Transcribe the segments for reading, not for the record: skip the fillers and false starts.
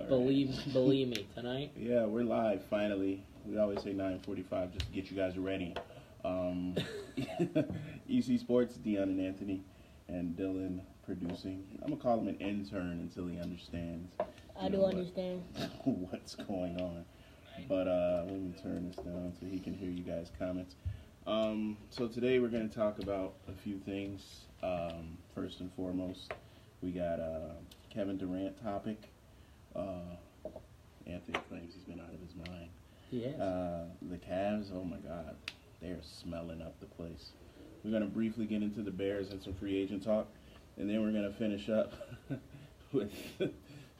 Believe me, tonight. Yeah, we're live finally. We always say 9:45 just to get you guys ready. ECSports, Dion and Anthony, and Dylan producing. I'm gonna call him an intern until he understands. I do understand what's going on. But let me turn this down so he can hear you guys' comments. So today we're going to talk about a few things. First and foremost, we got Kevin Durant topic. Anthony claims he's been out of his mind. Yes. The Cavs, oh my God, they're smelling up the place. We're going to briefly get into the Bears and some free agent talk, and then we're going to finish up with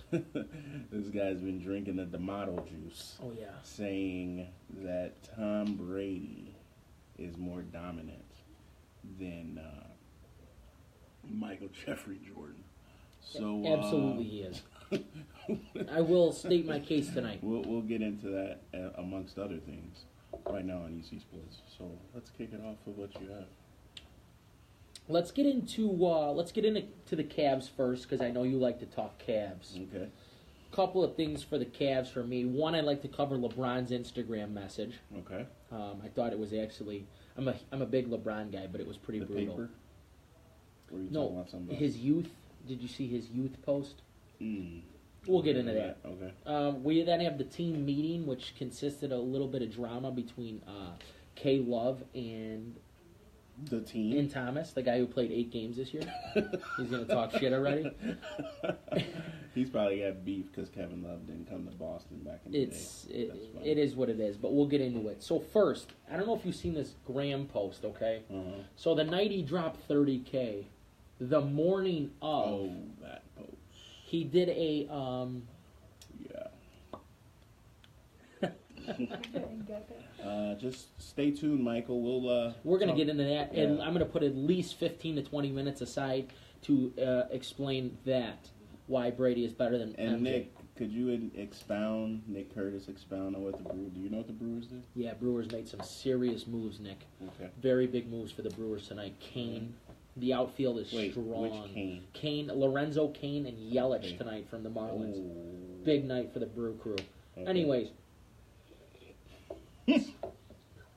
this guy's been drinking the D'Amato juice. Oh, yeah. Saying that Tom Brady is more dominant than Michael Jeffrey Jordan. So absolutely he is. I will state my case tonight. We'll get into that amongst other things right now on ECSports. So let's kick it off with what you have. Let's get into the Cavs first, because I know you like to talk Cavs. Okay. Couple of things for the Cavs for me. One, I'd like to cover LeBron's Instagram message. Okay. I thought it was actually, I'm a big LeBron guy, but it was pretty brutal. Paper? Or are you no, talking about something else? his youth. Did you see his youth post? Mm. We'll get into that. Okay. We then have the team meeting, which consisted of a little bit of drama between K. Love and the team. And Thomas, the guy who played 8 games this year. He's going to talk shit already. He's probably got beef because Kevin Love didn't come to Boston back in the day. It is what it is, but we'll get into it. So first, I don't know if you've seen this Graham post, okay? Uh-huh. So the night he dropped $30K, the morning of... Oh, that post. He did a... Just stay tuned, Michael. We're going to get into that, and I'm going to put at least 15 to 20 minutes aside to explain that, why Brady is better than And MJ. Nick, could you Nick Curtis expound on what the Brewers... Do you know what the Brewers did? Yeah, Brewers made some serious moves, Nick. Okay. Very big moves for the Brewers tonight. Kane, the outfield is strong. Which Kane? Lorenzo Kane, and Yelich tonight from the Marlins. Oh. Big night for the Brew crew. Okay. Anyways.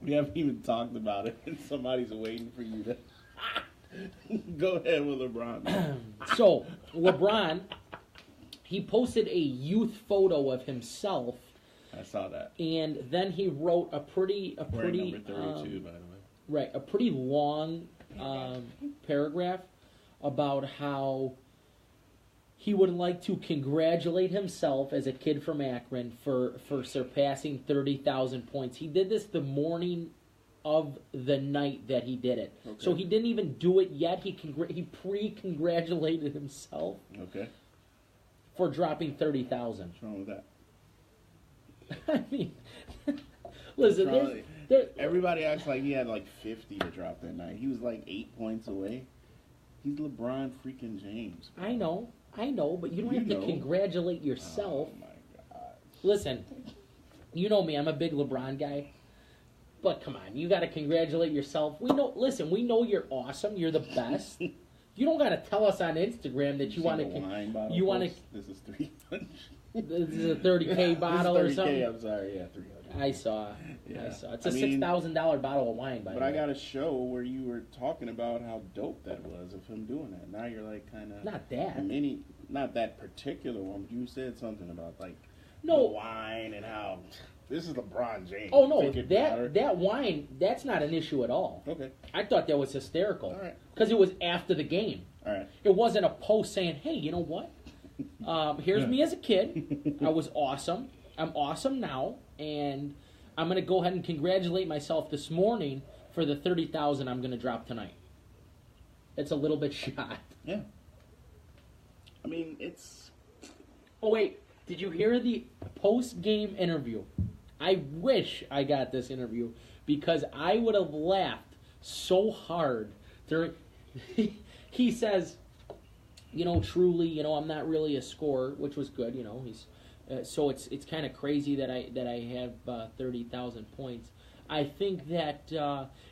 We haven't even talked about it, and somebody's waiting for you to... Go ahead with LeBron. So, LeBron, he posted a youth photo of himself. I saw that. And then he wrote a pretty number 32, by the way. Right, a pretty long paragraph about how he would like to congratulate himself as a kid from Akron for surpassing 30,000 points. He did this the morning of the night that he did it. Okay. So he didn't even do it yet. He pre-congratulated himself for dropping 30,000. What's wrong with that? I mean, listen, everybody acts like he had like 50 to drop that night. He was like 8 points away. He's LeBron freaking James. I know, but you don't have to congratulate yourself. Oh my God! Listen, you know me. I'm a big LeBron guy. But come on, you got to congratulate yourself. We know you're awesome. You're the best. You don't got to tell us on Instagram that you want to. You want to. This is 300. This is a 30K bottle or something. I'm sorry, yeah, 300. I saw. It's a $6,000 bottle of wine, by the way. But I got a show where you were talking about how dope that was of him doing that. Now you're like kind of not that not that particular one. But you said something about like the wine and how this is LeBron James. Oh no, that wine, that's not an issue at all. Okay. I thought that was hysterical. All right. Because it was after the game. All right. It wasn't a post saying, "Hey, you know what? Here's me as a kid. I was awesome. I'm awesome now, and I'm going to go ahead and congratulate myself this morning for the 30,000 I'm going to drop tonight." It's a little bit shot. Yeah. I mean, it's... Oh, wait. Did you hear the post-game interview? I wish I got this interview because I would have laughed so hard during... He says, truly, I'm not really a scorer, which was good, he's... so it's kind of crazy that I have 30,000 points. I think that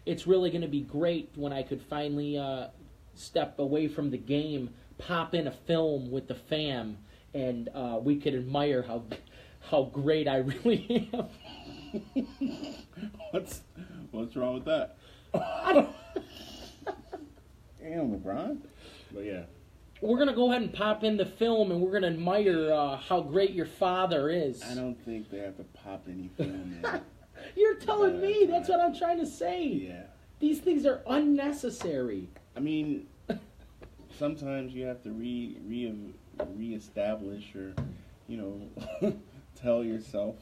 it's really going to be great when I could finally step away from the game, pop in a film with the fam, and we could admire how great I really am. What's wrong with that? Damn, LeBron. But yeah. We're going to go ahead and pop in the film, and we're going to admire how great your father is. I don't think they have to pop any film in. You're telling me. That's what I'm trying to say. Yeah. These things are unnecessary. I mean, sometimes you have to reestablish or, tell yourself.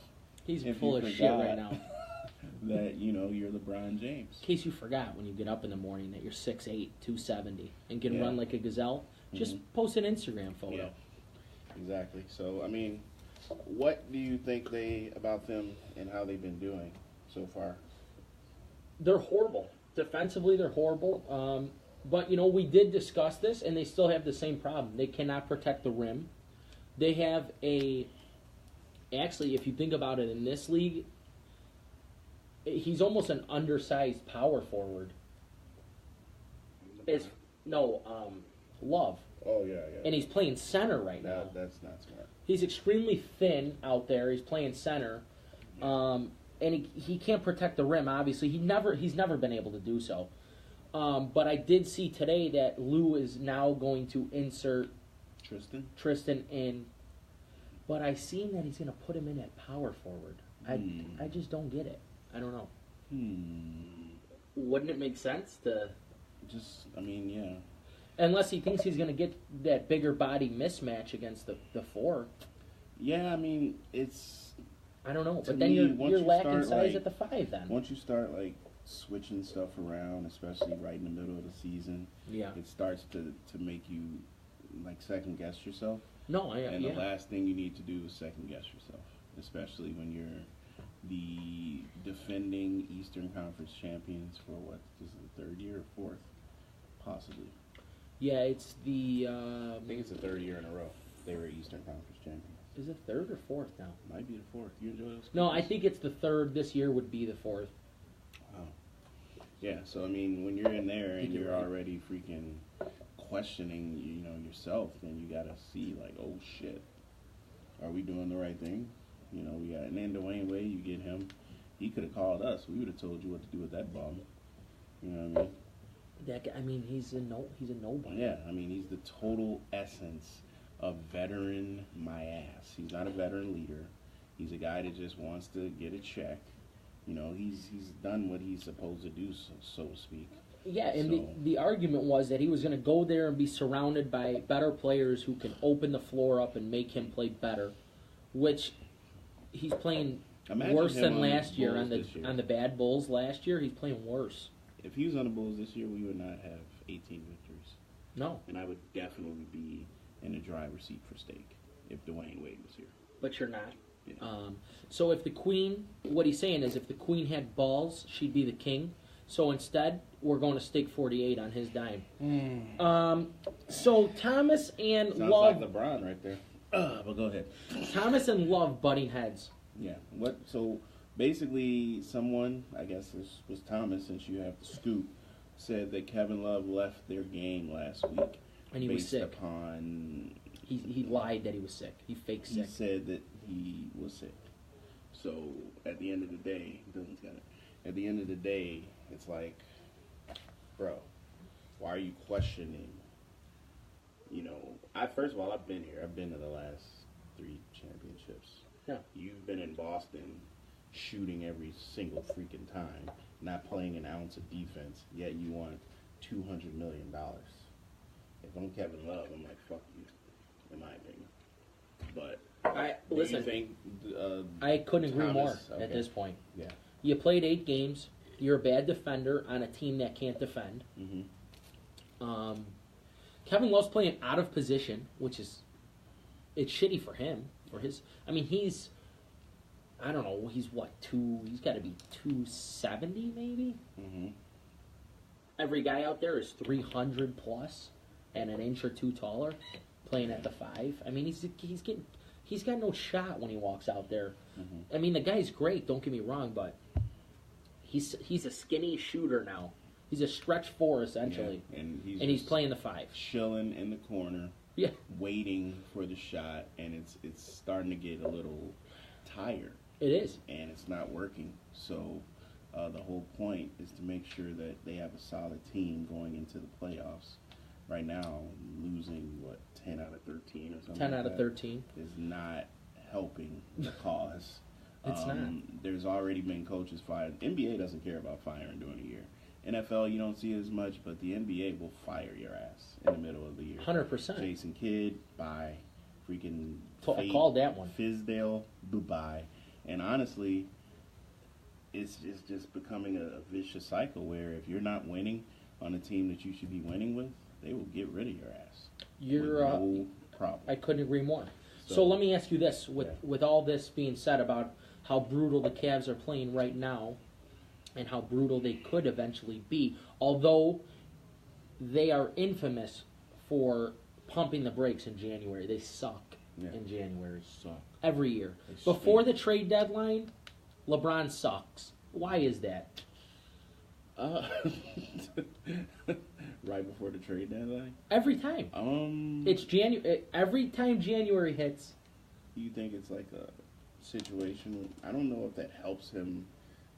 He's full of shit right now. That, you're LeBron James. In case you forgot when you get up in the morning that you're 6'8", 270, and can run like a gazelle, just post an Instagram photo. Yeah, exactly. So, I mean, what do you think about them and how they've been doing so far? They're horrible. Defensively, they're horrible. But, we did discuss this, and they still have the same problem. They cannot protect the rim. They have actually, if you think about it in this league, he's almost an undersized power forward. Love. Oh, yeah. And he's playing center right now. That's not smart. He's extremely thin out there. He's playing center. And he can't protect the rim, obviously. He's never been able to do so. But I did see today that Lou is now going to insert Tristan in. But I seen that he's going to put him in at power forward. I just don't get it. I don't know. Wouldn't it make sense to... yeah. Unless he thinks he's going to get that bigger body mismatch against the four. Yeah, I mean, it's... I don't know. But then you're lacking size at the 5 then. Once you start, switching stuff around, especially right in the middle of the season, it starts to make you, second-guess yourself. The last thing you need to do is second-guess yourself, especially when you're the defending Eastern Conference champions for what? This is the third year or fourth? Possibly. Yeah, it's the... I think it's the third year in a row they were Eastern Conference champions. Is it third or fourth now? Might be the fourth. You enjoy those? No, I think it's the third. This year would be the fourth. Wow. Yeah, so, I mean, when you're in there and you're already freaking questioning, yourself, then you got to see, oh, shit. Are we doing the right thing? We got, and then Dwayne Wade, you get him. He could have called us. We would have told you what to do with that ball. You know what I mean? That guy, he's a nobody. Yeah, he's the total essence of veteran my ass. He's not a veteran leader. He's a guy that just wants to get a check. He's done what he's supposed to do, so to speak. Yeah, and the argument was that he was going to go there and be surrounded by better players who can open the floor up and make him play better, which he's playing worse than last year on the Bad Bulls. Last year, he's playing worse. If he was on the Bulls this year, we would not have 18 victories. No. And I would definitely be in the driver's seat for steak if Dwayne Wade was here. But you're not. Yeah. So if the Queen, what he's saying is if the Queen had balls, she'd be the king. So instead, we're going to steak 48 on his dime. So Thomas and Sounds Love... like LeBron right there. But go ahead. Thomas and Love butting heads. Yeah. So basically, someone, I guess this was Thomas, since you have the scoop, said that Kevin Love left their game last week. And he was sick. Upon... He lied that he was sick. He faked sick. He said that he was sick. So at the end of the day, Dylan's got it. At the end of the day, it's like, bro, why are you questioning? First of all, I've been here. I've been to the last 3 championships. Yeah. You've been in Boston shooting every single freaking time, not playing an ounce of defense, yet you want $200 million. If I'm Kevin Love, I'm like, fuck you, in my opinion. But listen, do you think, I couldn't agree more at this point. Yeah. You played 8 games. You're a bad defender on a team that can't defend. Mm-hmm. Kevin Love's playing out of position, which is it's shitty for him. He's I don't know. He's what he's got to be 270 maybe. Mm-hmm. Every guy out there is 300 plus and an inch or 2 taller, playing at the 5. He's got no shot when he walks out there. Mm-hmm. The guy's great. Don't get me wrong, but he's a skinny shooter now. He's a stretch 4 essentially, yeah, and he's playing the 5, chilling in the corner, Yeah. waiting for the shot, and it's starting to get a little tired. It is. And it's not working. So the whole point is to make sure that they have a solid team going into the playoffs. Right now, losing, 10 out of 13 or something 10 like out of that 13. is not helping the cause. It's not. There's already been coaches fired. NBA doesn't care about firing during the year. NFL, you don't see it as much, but the NBA will fire your ass in the middle of the year. 100%. Jason Kidd, bye. Freaking I called that one. Fizdale, bye. And honestly, it's just becoming a vicious cycle where if you're not winning on a team that you should be winning with, they will get rid of your ass. You're no problem. I couldn't agree more. So let me ask you this: with all this being said about how brutal the Cavs are playing right now, and how brutal they could eventually be, although they are infamous for pumping the brakes in January, they suck in January. Suck every year. They Before the trade deadline, LeBron sucks. Why is that? Right before the trade deadline? Every time. It's January. Every time January hits. You think it's like a situation? I don't know if that helps him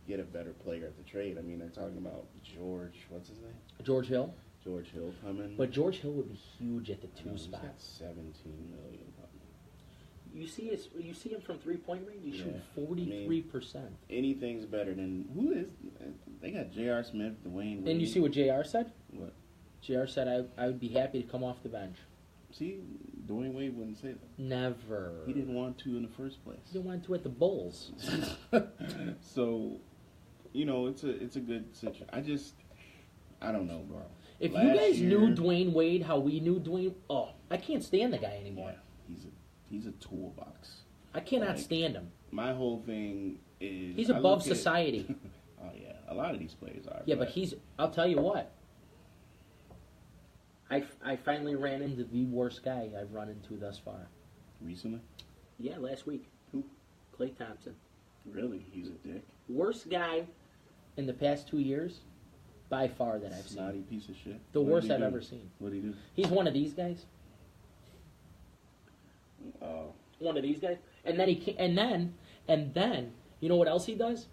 get a better player at the trade. I mean, they're talking about George. What's his name? George Hill. George Hill coming. But George Hill would be huge at the two spot. He's got $17 million coming. You see him from 3-point range. He shoots 43%. Anything's better than who is? They got J.R. Smith, Dwayne Wade. And you see what J.R. said? What? J.R. said I would be happy to come off the bench. See, Dwayne Wade wouldn't say that. Never. He didn't want to in the first place. He didn't want to at the Bulls. So, it's a good situation. I don't know, bro. If you guys knew Dwayne Wade, how we knew Dwayne, I can't stand the guy anymore. Yeah, he's a toolbox. I cannot stand him. My whole thing is he's above society. Oh yeah, a lot of these players are. Yeah, but I'll tell you what. I finally ran into the worst guy I've run into thus far. Recently? Yeah, last week. Who? Klay Thompson. Really? He's a dick. Worst guy in the past 2 years, by far, that I've seen. Snotty piece of shit. The worst I've ever seen. What'd he do? He's one of these guys. Oh. One of these guys. And then you know what else he does?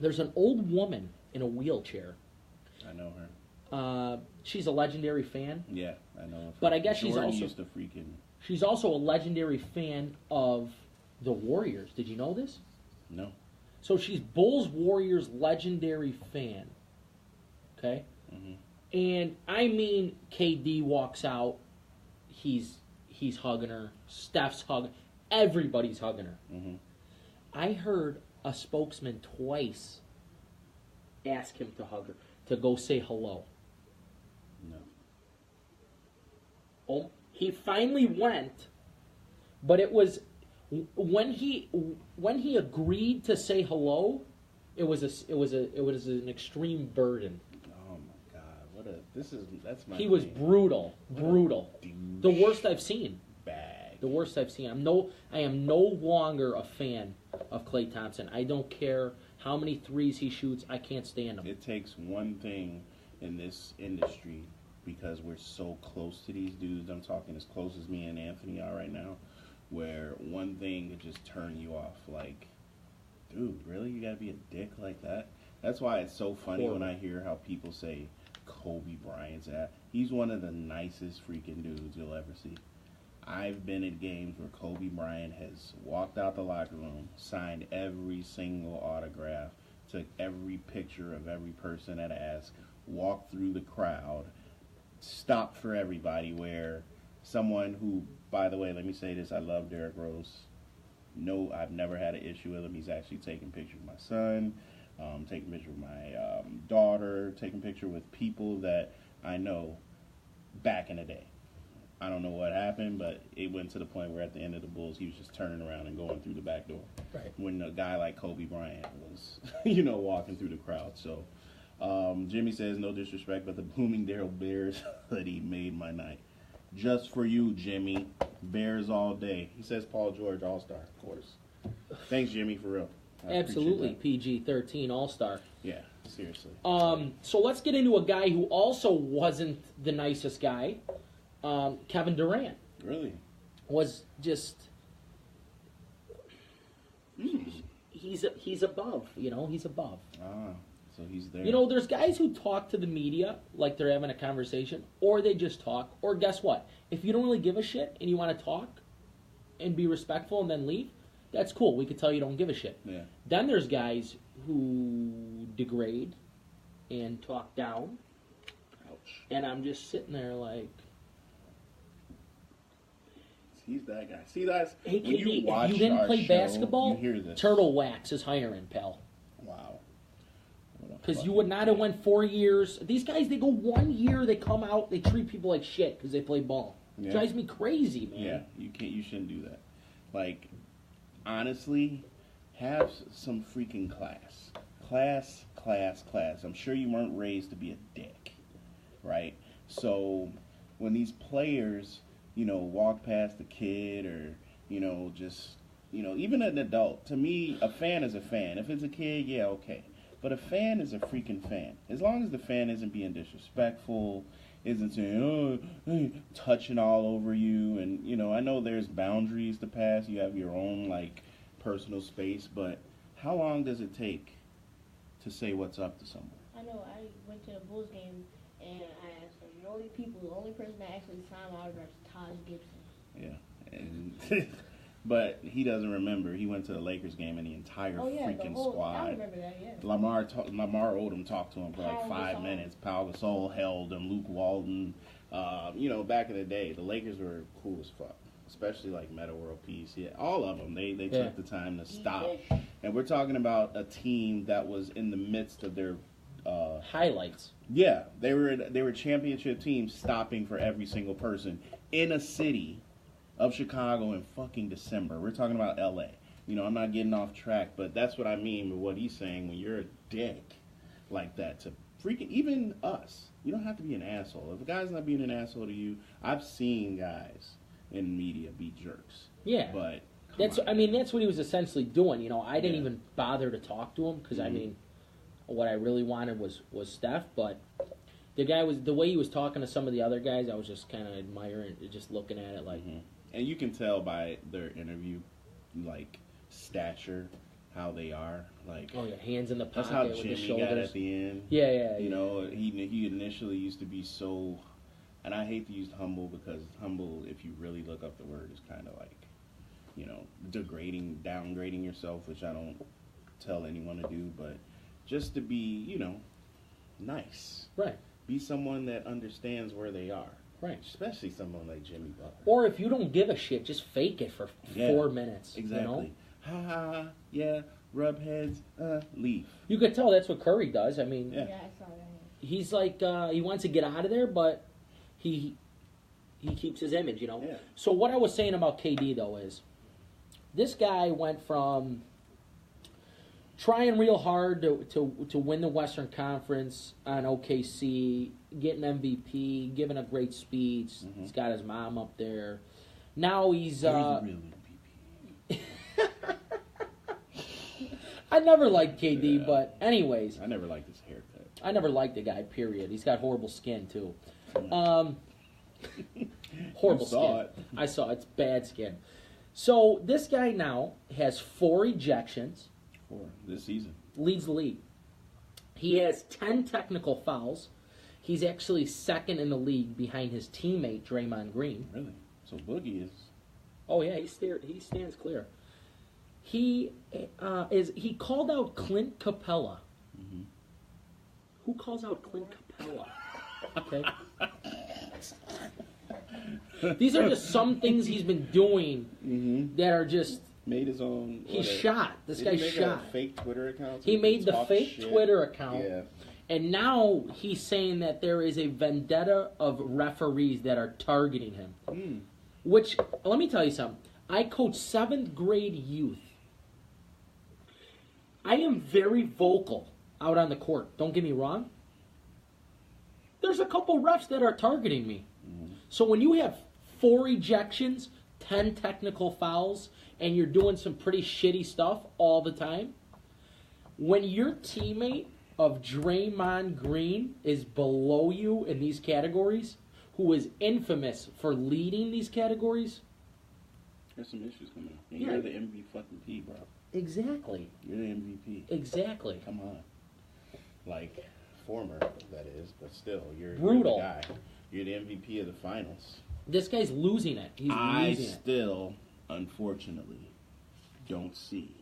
There's an old woman in a wheelchair. I know her. She's a legendary fan. Yeah, I know her. But I guess Jordan used to freaking. She's also a legendary fan of the Warriors. Did you know this? No. So she's Bulls Warriors legendary fan. Okay? Mm-hmm. And I mean, KD walks out, he's hugging her, Steph's hugging, everybody's hugging her. Mm-hmm. I heard a spokesman twice ask him to hug her, to go say hello. No. Oh, he finally went, but it was when he agreed to say hello, it was an extreme burden. Oh my God! That's my. He was brutal. The worst I've seen. Bag. The worst I've seen. I am no longer a fan of Klay Thompson. I don't care how many threes he shoots. I can't stand him. It takes one thing in this industry, because we're so close to these dudes. I'm talking as close as me and Anthony are right now, where one thing could just turn you off. Like, dude, really? You gotta be a dick like that? That's why it's so funny when I hear how people say Kobe Bryant's at. He's one of the nicest freaking dudes you'll ever see. I've been at games where Kobe Bryant has walked out the locker room, signed every single autograph, took every picture of every person at ask, walked through the crowd, stopped for everybody, where someone who, by the way, let me say this, I love Derrick Rose. No, I've never had an issue with him. He's actually taking pictures of my son, taking pictures of my daughter, taking pictures with people that I know back in the day. I don't know what happened, but it went to the point where at the end of the Bulls, he was just turning around and going through the back door. Right. When a guy like Kobe Bryant was, walking through the crowd. So, Jimmy says, no disrespect, but the Bloomingdale Bears hoodie made my night. Just for you, Jimmy. Bears all day. He says Paul George All-Star, of course. Thanks, Jimmy, for real. Absolutely, PG-13 All-Star. Yeah, seriously. So let's get into a guy who also wasn't the nicest guy. Kevin Durant Really? was just he's above, he's above. Ah, so he's there. There's guys who talk to the media like they're having a conversation, or they just talk, or guess what? If you don't really give a shit and you want to talk and be respectful and then leave, that's cool. We could tell you don't give a shit. Yeah. Then there's guys who degrade and talk down. Ouch. And I'm just sitting there like, He's that guy. See, that's hey, when KD, you watch you didn't our play show, basketball? You hear this. Turtle Wax is hiring, pal. Wow. Because you would not have went 4 years. These guys, they go 1 year, they come out, they treat people like shit because they play ball. Yeah. Drives me crazy, man. Yeah, you shouldn't do that. Like, honestly, have some freaking class. Class. I'm sure you weren't raised to be a dick, right? So when these players, walk past a kid or, just, even an adult, to me, a fan is a fan. If it's a kid, yeah, okay. But a fan is a freaking fan. As long as the fan isn't being disrespectful, isn't saying, hey, touching all over you. And, I know there's boundaries to pass. You have your own, personal space. But how long does it take to say what's up to someone? I know. I went to a Bulls game, and I asked them, the only person that actually signed my autograph is Taj Gibson. Yeah. And but he doesn't remember. He went to the Lakers game, and the entire freaking squad. I remember that, yeah. Lamar Odom talked to him for like 5 Gasol. minutes. Pau Gasol held him. Luke Walton. Back in the day, the Lakers were cool as fuck. Especially like Meta World Peace. Yeah, all of them. They took the time to stop. And we're talking about a team that was in the midst of their highlights. Yeah, they were championship teams stopping for every single person in a city of Chicago in fucking December. We're talking about LA. I'm not getting off track, but that's what I mean with what he's saying when you're a dick like that to freaking even us. You don't have to be an asshole. If a guy's not being an asshole to you, I've seen guys in media be jerks. Yeah. But that's what he was essentially doing. I didn't even bother to talk to him because what I really wanted was Steph, but the guy the way he was talking to some of the other guys, I was just kind of admiring, just looking at it like. And you can tell by their interview, stature, how they are. Oh yeah, hands in the pocket. That's how with the Jimmy shoulders. got at the end. Yeah. He initially used to be so, and I hate to use humble because humble, if you really look up the word, is kind of like, downgrading yourself, which I don't tell anyone to do, but just to be, nice. Right. Be someone that understands where they are. Right. Especially someone like Jimmy Butler. Or if you don't give a shit, just fake it for 4 minutes. Exactly. Ha ha, yeah, rub heads, leave. You could tell that's what Curry does. I mean, Yeah, I saw that. he's like, he wants to get out of there, but he keeps his image, Yeah. So what I was saying about KD, though, is this guy went from trying real hard to win the Western Conference on OKC, getting MVP, giving a great speech. He's got his mom up there. Now he's... the real MVP. I never liked KD, but anyways. I never liked his haircut. I never liked the guy, period. He's got horrible skin, too. Horrible skin. I saw it. It's bad skin. So this guy now has 4 ejections. 4 this season. Leads the league. He has 10 technical fouls. He's actually second in the league behind his teammate, Draymond Green. Really? So Boogie is... Oh, yeah, he stands clear. He called out Clint Capella. Mm-hmm. Who calls out Clint Capella? Okay. These are just some things he's been doing that are just... Made his own... He's shot. This Did guy's he make shot. A fake Twitter account? He made the fake shit? Twitter account. Yeah. And now he's saying that there is a vendetta of referees that are targeting him. Which, let me tell you something. I coach 7th grade youth. I am very vocal out on the court. Don't get me wrong. There's a couple refs that are targeting me. So when you have 4 ejections, 10 technical fouls, and you're doing some pretty shitty stuff all the time, when your teammate of Draymond Green is below you in these categories, who is infamous for leading these categories. There's some issues coming up. And Yeah. You're the MVP, bro. Exactly. You're the MVP. Exactly. Come on. Like, former, that is, but still, you're Brutal. the guy. You're the MVP of the finals. This guy's losing it. He's I losing it. still, unfortunately, don't see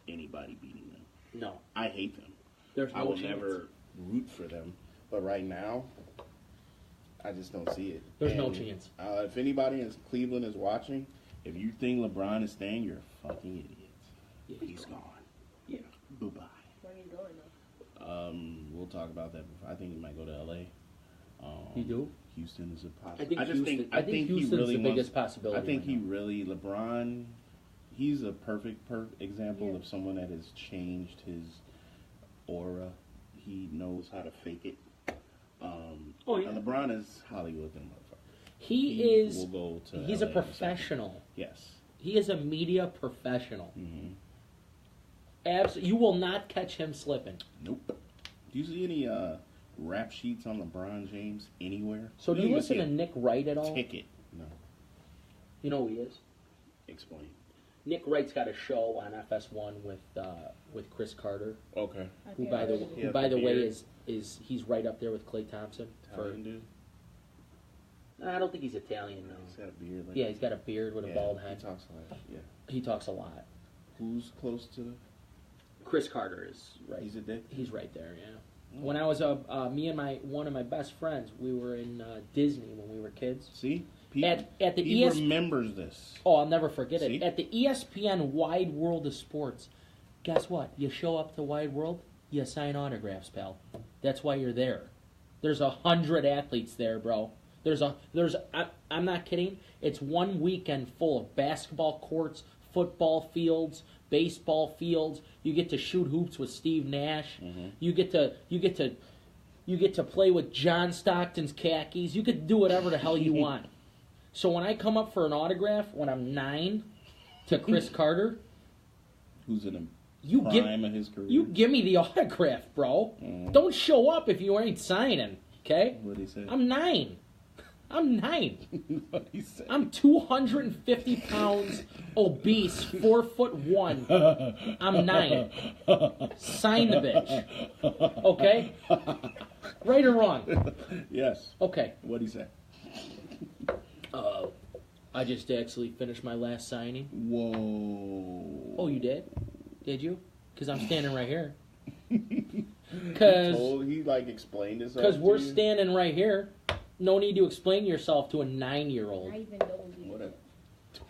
anybody beating them. No. I hate them. There's no I will chance. never root for them. But right now, I just don't see it. There's no chance. If anybody in Cleveland is watching, if you think LeBron is staying, you're a fucking idiot. Yeah, He's gone. Yeah. Bye-bye. Where are you going though? We'll talk about that. I think he might go to L.A. You do? Houston is a I possibility. think I think he Houston's really the biggest possibility. I think right he now. really LeBron. He's a perfect example Yeah. of someone that has changed his aura. He knows how to fake it. Oh, yeah. And LeBron is Hollywood, then motherfucker. He is. Will go to He's LA a or something. professional. Yes. He is a media professional. Mm-hmm. You will not catch him slipping. Nope. Do you see any rap sheets on LeBron James anywhere? So do you don't even listen see to a Nick Wright at all? ticket? No. You know who he is? Explain. Nick Wright's got a show on FS1 with Chris Carter, Okay. who by the Yeah, way beard. is he's right up there with Klay Thompson. Italian dude. I don't think he's Italian, no. He's got a beard. Like Yeah, he's got a beard with a bald head. He talks a lot. Yeah. He talks a lot. Who's close to the? Chris Carter is right. He's a dick. He's right there, yeah. When I was me and one of my best friends, we were in Disney when we were kids. See, At the he remembers this. Oh, I'll never forget See? it. At the ESPN Wide World of Sports, guess what? You show up to Wide World, you sign autographs, pal. That's why you're there. There's 100 athletes there, bro. I'm not kidding. It's one weekend full of basketball courts, football fields, baseball fields. You get to shoot hoops with Steve Nash. Mm-hmm. You get to play with John Stockton's khakis. You could do whatever the hell you want. So when I come up for an autograph when I'm 9 to Chris Carter, Who's in you the give prime of his career? you give me the autograph, bro. Mhm. Don't show up if you ain't signing. Okay? What he said? I'm 9. I'm 9. What he said? I'm 250 pounds, obese, 4'1". I'm 9. Sign the bitch. Okay? Right or wrong? Yes. Okay. What he say? I just actually finished my last signing. Whoa. Oh, you did? Did you? Because I'm standing right here. Because He like explained this. we're standing right here. No need to explain yourself to a 9-year-old. Not even those. What a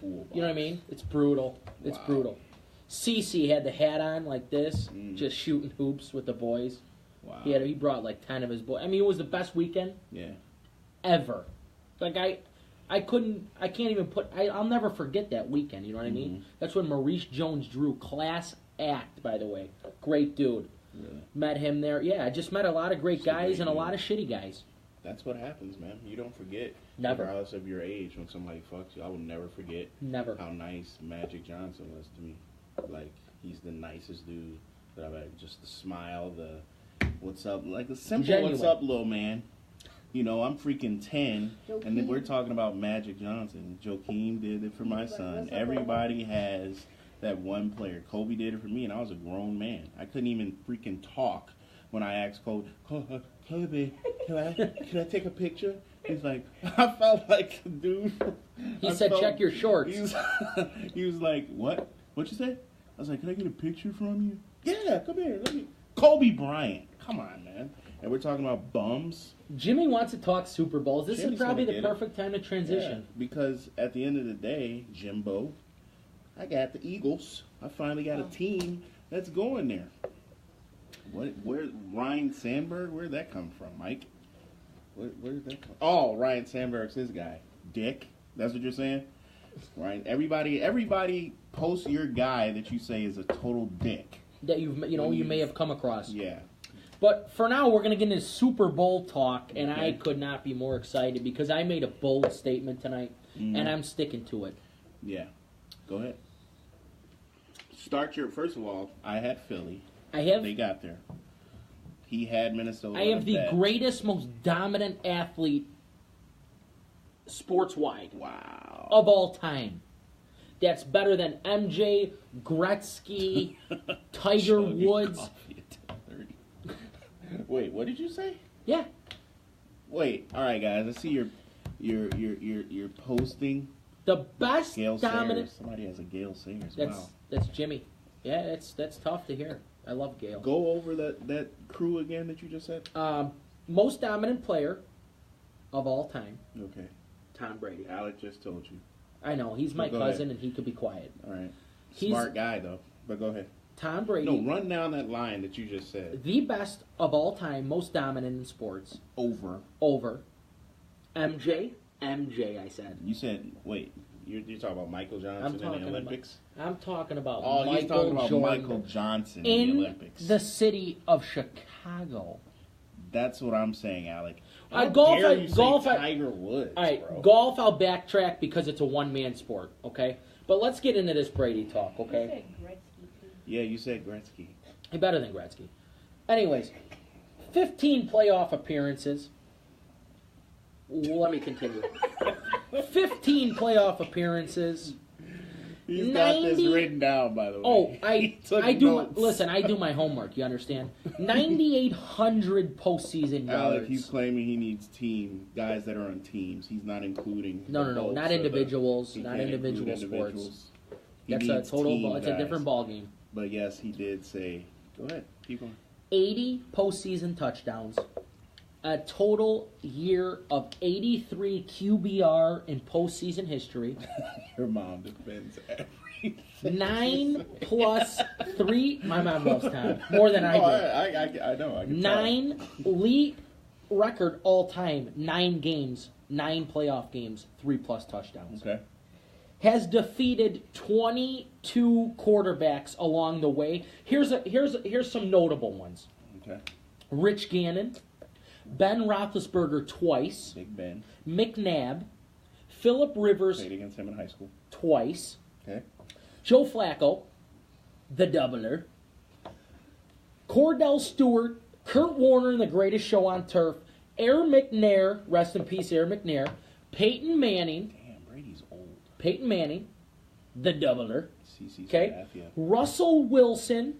tool. You know what I mean? It's brutal. It's Wow. brutal. Cece had the hat on like this, Mm. just shooting hoops with the boys. Wow. He brought like 10 of his boys. I mean, it was the best weekend Yeah. ever. Like I can't even I'll never forget that weekend. You know what I mean? Mhm. That's when Maurice Jones-Drew, class act, by the way, great dude. Really. Met him there. Yeah, I just met a lot of great He's a guys great and a dude. lot of shitty guys. That's what happens, man. You don't forget. Never. Regardless of your age, when somebody fucks you, I will never forget Never. how nice Magic Johnson was to me. Like, he's the nicest dude that I've had. Just the smile, the what's up, like the simple Genuine. what's up, little man. You know, I'm freaking 10, and then Joakim. we're talking about Magic Johnson. Joakim did it for my son. What's up, Everybody has that one player. Kobe did it for me, and I was a grown man. I couldn't even freaking talk when I asked Kobe, Kobe, can I take a picture? He's like, I felt like, dude. He said, check your shorts. He was like, what? What'd you say? I was like, can I get a picture from you? Yeah, come here. Let me. Kobe Bryant. Come on, man. And we're talking about bums. Jimmy wants to talk Super Bowls. This Jimmy's is probably gonna the get it. perfect time to transition. Yeah, because at the end of the day, Jimbo, I got the Eagles. I finally got a team that's going there. Where Ryan Sandberg? Where'd that come from, Mike? Where did that come? Oh, Ryan Sandberg's his guy. Dick. That's what you're saying? Ryan. Everybody post your guy that you say is a total dick. That you may have come across. Yeah. But for now, we're going to get into Super Bowl talk, and I Okay. could not be more excited because I made a bold statement tonight, and I'm sticking to it. Yeah. Go ahead. First of all, I had Philly. They got there. He had Minnesota. I have the bet. greatest, most dominant athlete sports-wide Wow. of all time. That's better than MJ, Gretzky, Tiger Chug your Woods. coffee at 10:30. Wait, what did you say? Yeah. Wait, all right, guys. I see you're posting. The best Gale dominant. Sayers. Somebody has a Gale Sayers. That's Wow. that's Jimmy. Yeah, that's tough to hear. I love Gale. Go over that crew again that you just said. Most dominant player of all time, Okay. Tom Brady. Alec just told you. I know he's my Go cousin, ahead. and he could be quiet. All right. He's- Smart guy though. But go ahead. Tom Brady, No, run down that line that you just said. the best of all time, most dominant in sports. Over. Over MJ. I said. You said wait. You're talking about Michael Johnson in the Olympics. I'm talking about Oh, Michael he's talking about Jordan Michael Johnson in the Olympics. the city of Chicago. That's what I'm saying, Alec. Golf, dare you say golf, Tiger Woods, all right, bro. golf. I'll backtrack because it's a one-man sport. Okay, but let's get into this Brady talk. You Okay, said Gretzky too. Yeah, you said Gretzky. he's better than Gretzky. Anyways, 15 playoff appearances. Let me continue. 15 playoff appearances. He's got this 90 written down, by the way. Oh, He took I do. notes. Listen, I do my homework. You understand? 9,800 postseason Alec, yards. he's claiming he needs guys that are on teams. He's not including. No, the bolts not or the- individuals, he not can't individual include sports. individuals. He That's a needs total. team It's a guys. different ball game. But yes, he did say. Go ahead, keep going. 80 postseason touchdowns. A total year of 83 QBR in postseason history. Your mom defends everything. 9 plus 3. My mom loves Tom more than I do. I know. I can 9 league record all time. 9 games, 9 playoff games, 3 plus touchdowns. tell. Okay. Has defeated 22 quarterbacks along the way. Here's some notable ones. Okay. Rich Gannon, Ben Roethlisberger twice, Big Ben McNabb, Phillip Rivers played against him in high school. twice, Okay. Joe Flacco, the doubler, Cordell Stewart, Kurt Warner in The Greatest Show on Turf, Air McNair, rest in peace, Air McNair, Peyton Manning, Damn, Brady's old. Peyton Manning, the doubler, CC okay, Sabathia. Russell Wilson,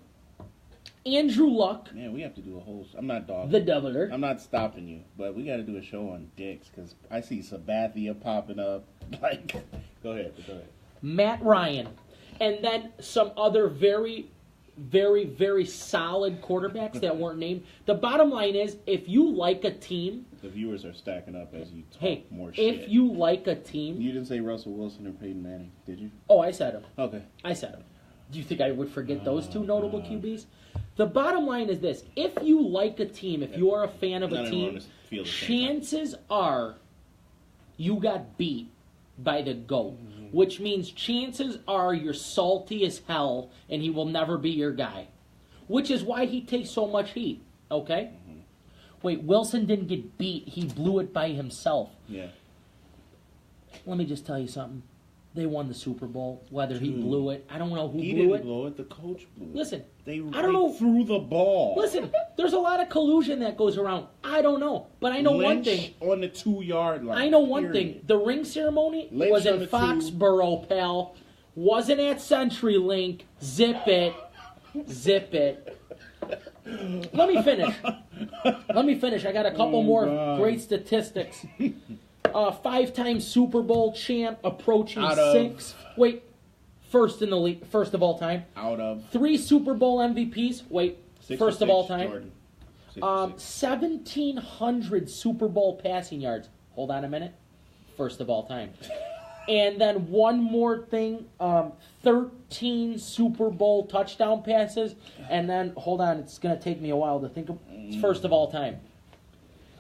Andrew Luck, Man, we have to do a whole. I'm not dogging. the doubler, I'm not stopping you, but we got to do a show on dicks because I see Sabathia popping up. Like, go ahead. Matt Ryan, and then some other very, very, very solid quarterbacks that weren't named. The bottom line is, if you like a team, The viewers are stacking up as you talk hey, more shit. if you like a team, You didn't say Russell Wilson or Peyton Manning, did you? oh, I said him. Okay. I said him. Do you think I would forget those two notable QBs? The bottom line is this: if you like a team, if you are a fan of a None of them team, on this field at the same time. chances are you got beat by the GOAT, which means chances are you're salty as hell and he will never be your guy, which is why he takes so much heat, okay? Wait, Wilson didn't get beat. He blew it by himself. Yeah. Let me just tell you something. They won the Super Bowl. Whether he Dude. blew it, I don't know who He blew didn't it. blow it. The coach blew it. Listen, They I don't know. threw the ball. Listen, there's a lot of collusion that goes around. I don't know. But I know one Lynch thing. on the 2-yard line. I know one period. thing. The ring ceremony Lynch was on in the two. Foxborough, pal. Wasn't at CenturyLink. Zip it. Zip it. Let me finish. I got a couple more God. great statistics. 5-time Super Bowl champ, approaching Out of- 6. Wait, first in the league, first of all time. Out of 3 Super Bowl MVPs. Wait, 6 first or of all 6, time. Jordan. 6 or 6. 1,700 Super Bowl passing yards. Hold on a minute. First of all time. And then one more thing. 13 Super Bowl touchdown passes. And then, hold on, it's going to take me a while to think of. It's first of all time.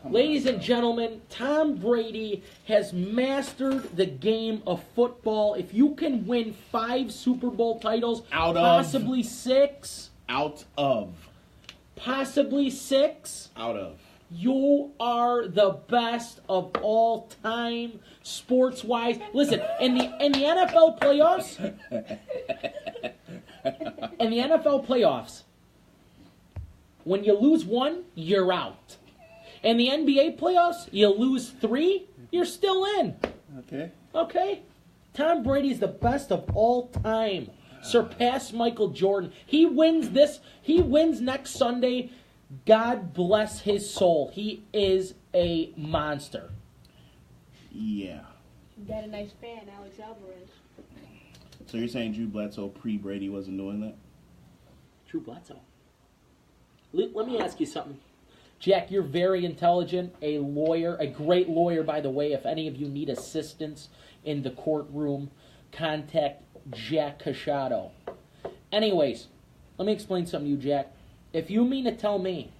Ladies and gentlemen, Tom Brady has mastered the game of football. If you can win 5 Super Bowl titles, Out of- possibly 6, Out of. you are the best of all time, sports-wise. Listen, in the NFL playoffs, when you lose 1, you're out. In the NBA playoffs, you lose 3, you're still in. Okay. Okay? Tom Brady's the best of all time. Surpassed Michael Jordan. He wins next Sunday. God bless his soul. He is a monster. Yeah. You got a nice fan, Alex Alvarez. So you're saying Drew Bledsoe pre-Brady wasn't doing that? Drew Bledsoe. Let me ask you something. Jack, you're very intelligent, a lawyer, a great lawyer, by the way. If any of you need assistance in the courtroom, contact Jack Cachado. Anyways, let me explain something to you, Jack. If you mean to tell me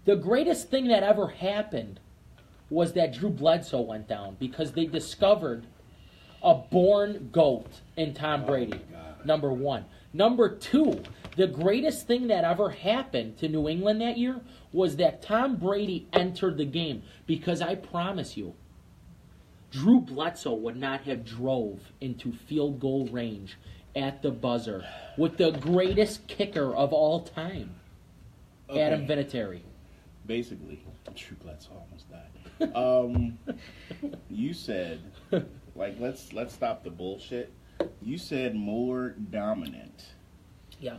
the greatest thing that ever happened was that Drew Bledsoe went down because they discovered a born GOAT in Tom Brady, number one. Number two, the greatest thing that ever happened to New England that year was that Tom Brady entered the game, because I promise you, Drew Bledsoe would not have drove into field goal range at the buzzer with the greatest kicker of all time, Adam Vinatieri. Basically, Drew Bledsoe almost died. You said, like, let's stop the bullshit. You said more dominant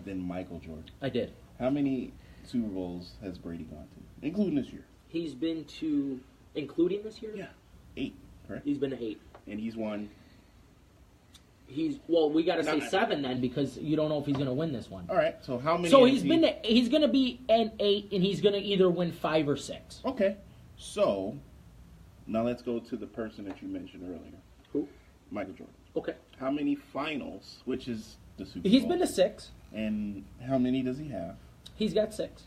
than Michael Jordan. I did. How many Super Bowls has Brady gone to, including this year? He's been to, including this year? Yeah, 8, correct? He's been to 8. And he's won. We got to say 7 then, because you don't know if he's going to win this one. All right, so how many? So he's going to be an 8, and he's going to either win 5 or 6. Okay, so now let's go to the person that you mentioned earlier. Who? Michael Jordan. Okay. How many finals, which is the Super Bowl? He's been to 6. And how many does he have? He's got 6.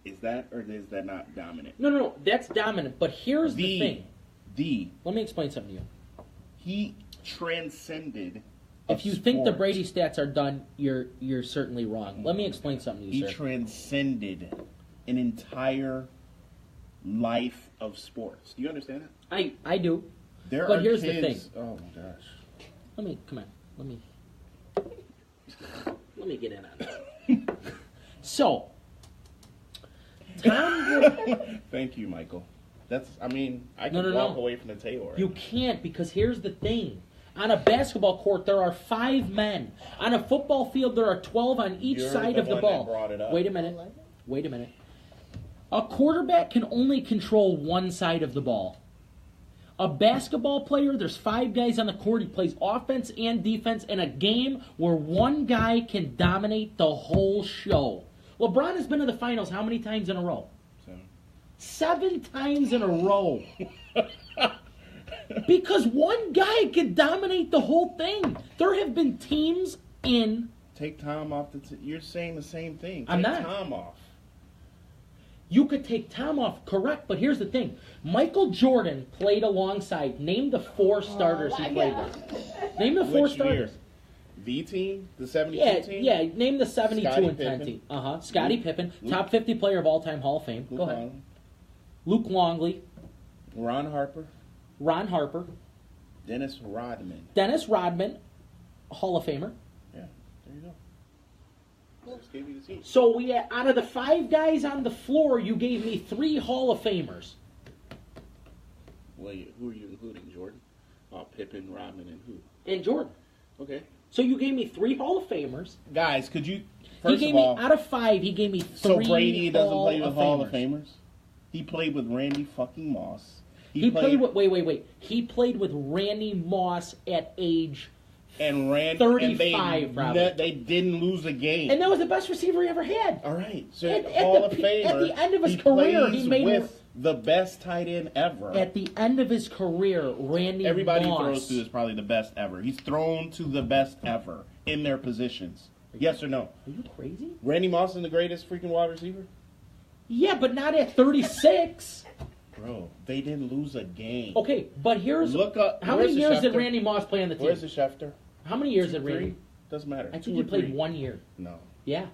Is that, or is that not dominant? No. That's dominant. But here's the thing. Let me explain something to you. He transcended. If you think the Brady stats are done, you're certainly wrong. Let me explain something to you, sir. He transcended an entire life of sports. Do you understand that? I do. But here's the thing. Oh my gosh. Come on. Let me get in on this. So, Tom. Thank you, Michael. I can walk away from the table. Right you can't, because here's the thing. On a basketball court, there are 5 men. On a football field, there are 12 on each side of the ball. Wait a minute. A quarterback can only control one side of the ball. A basketball player, there's 5 guys on the court. He plays offense and defense in a game where one guy can dominate the whole show. LeBron has been to the finals how many times in a row? 7 times in a row. Because one guy can dominate the whole thing. There have been teams in... Take Tom off you're saying the same thing. I'm not. Take Tom off. You could take Tom off, correct, but here's the thing. Michael Jordan played alongside. Name the 4 starters he played with. Name the 4 starters. The team? The 72 team? Yeah, name the 72 Scottie and 10 team. Scottie Pippen, Luke. top 50 player of all time, Hall of Fame. Go ahead. Longley. Luke Longley. Ron Harper. Dennis Rodman. Hall of Famer. Yeah, there you go. Just gave you the team. So out of the 5 guys on the floor, you gave me 3 Hall of Famers. Well, who are you including? Jordan? Pippen, Rodman, and who? And Jordan. Okay. So you gave me 3 Hall of Famers. Guys, could you... Out of 5, he gave me 3 So Brady doesn't play with Hall of Famers. Famers? He played with Randy fucking Moss. He played with... Wait. He played with Randy Moss at age... And 35, probably. They didn't lose a game. And that was the best receiver he ever had. All right. So Hall of Famer. At the end of his career, he made with the best tight end ever. At the end of his career, Everybody Moss. he throws to is probably the best ever. He's thrown to the best ever in their positions. Yes or no? Are you crazy? Randy Moss is the greatest freaking wide receiver? Yeah, but not at 36. Bro, they didn't lose a game. Okay, but here's... Look up... How many years did Randy Moss play on the team? Where's the Schefter? How many years did Randy? 3? Doesn't matter. I think he played 1 year. No. Yeah,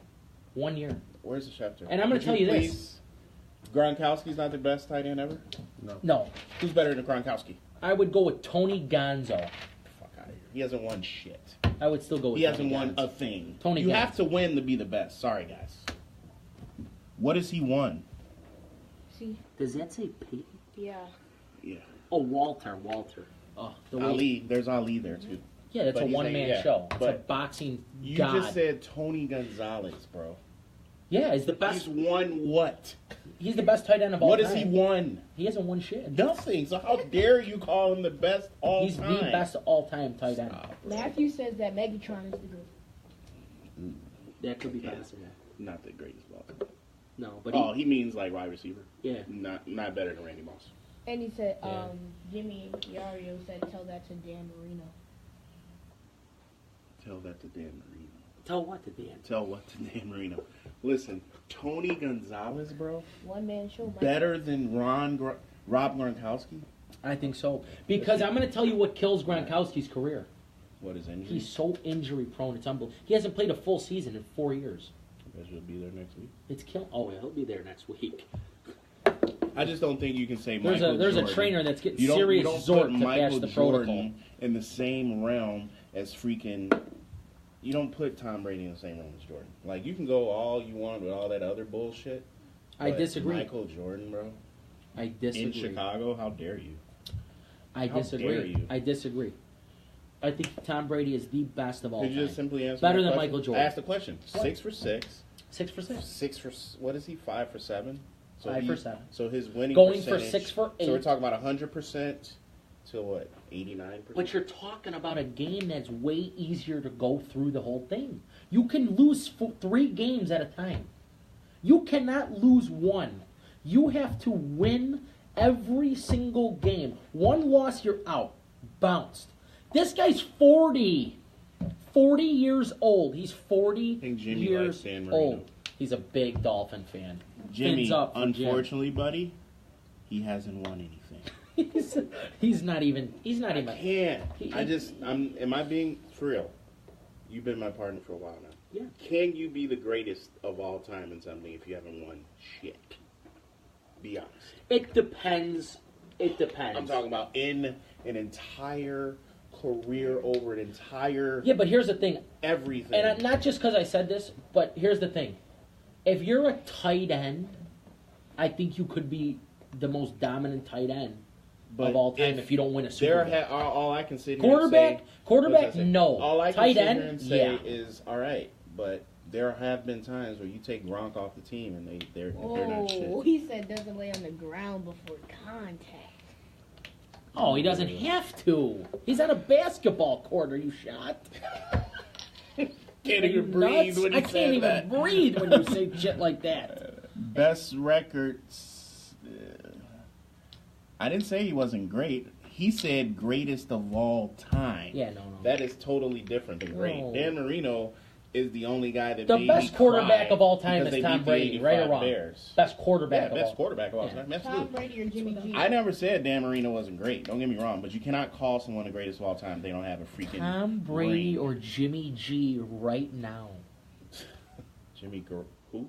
1 year. Where's the Schefter? And I'm going to tell you this. Gronkowski's not the best tight end ever? No. Who's better than Gronkowski? I would go with Tony Gonzo. Fuck out of here. He hasn't won shit. I would still go with He Tony hasn't won Gonzo. a thing. You have to win to be the best. Sorry, guys. What has he won? See? Does that say Peyton? Yeah. Yeah. Oh, Walter. Oh, the way, Ali, there's Ali there too. yeah, that's But a he's one-man like, yeah, show. It's a but boxing You god. just said Tony Gonzalez, bro. Yeah, he's the best. He's won what? He's the best tight end of all What time. has he won? He hasn't won shit. Nothing. So how dare you call him the best all He's time? the best all-time tight end. Stop, bro. Matthew says that Megatron is the good. That could be Yeah. possible. Not the greatest ball. No, but Oh, he means like wide receiver. yeah. Not better than Randy Moss. And he said, Yeah. Jimmy Yario said, tell that to Dan Marino. Tell that to Dan Marino. Tell what to Dan? Tell what to Dan Marino. Listen, Tony Gonzalez, bro, One man show. Mike. better than Rob Gronkowski. I think so. Because I'm going to tell you what kills Gronkowski's career. What is injury? He's so injury prone. It's unbelievable. He hasn't played a full season in 4 years. I guess he'll be there next week. It's killing. Oh, yeah, he'll be there next week. I just don't think you can say There's Michael a Jordan. trainer that's getting You serious don't zort put to Michael patch the Jordan protocol. in the same realm as freaking. You don't put Tom Brady in the same realm as Jordan. Like, you can go all you want with all that other bullshit. I but disagree. Michael Jordan, bro, I disagree. in Chicago, how dare you? I How disagree. dare you? I disagree. I think Tom Brady is the best of all Could you time. just simply answer Better my than question? Michael Jordan. I asked the question. What? 6 for 6. 6 for 6. 6 for what is he? 5 for 7. So 5 for 7. So his winning Going for percentage. 6 for 8. So we're talking about 100% to what? 89%. But you're talking about a game that's way easier to go through the whole thing. You can lose 3 games at a time. You cannot lose one. You have to win every single game. One loss, you're out. Bounced. This guy's 40. 40 years old. He's 40 think Jimmy years likes Dan Marino. old. He's a big Dolphin fan. Jimmy, Fins up for Jim. unfortunately, buddy, he hasn't won anything. he's not even. I can't. He- Am I being for real? You've been my partner for a while now. Yeah. Can you be the greatest of all time in something if you haven't won shit? Be honest. It depends. It depends. I'm talking about in an entire career over an entire Yeah, but here's the thing. everything. And not just because I said this, but here's the thing. If you're a tight end, I think you could be the most dominant tight end of all time if you don't win a Super Bowl. All I can sit here Quarterback, and say, quarterback, what does that say? no. All I can Tight sit end, here and say yeah. is all right, but there have been times where you take Gronk off the team and they're not shit. Oh, he said doesn't lay on the ground before contact. Oh, he doesn't have to. He's on a basketball court. Are you shot? Can't Are you even breathe nuts? when he I can't said even that. breathe when you say shit like that. Best records. I didn't say he wasn't great. He said greatest of all time. Yeah, no. That is totally different than great. No. Dan Marino is the only guy that The made best me quarterback cry of all time because is they Tom beat the Brady, right or 85 wrong? Bears. Best quarterback Yeah, of best all quarterback of all Yeah. time. Tom Absolutely. Brady or Jimmy G? I never said Dan Marino wasn't great. Don't get me wrong, but you cannot call someone the greatest of all time if they don't have a freaking Tom Brady ring. or Jimmy G right now? Who?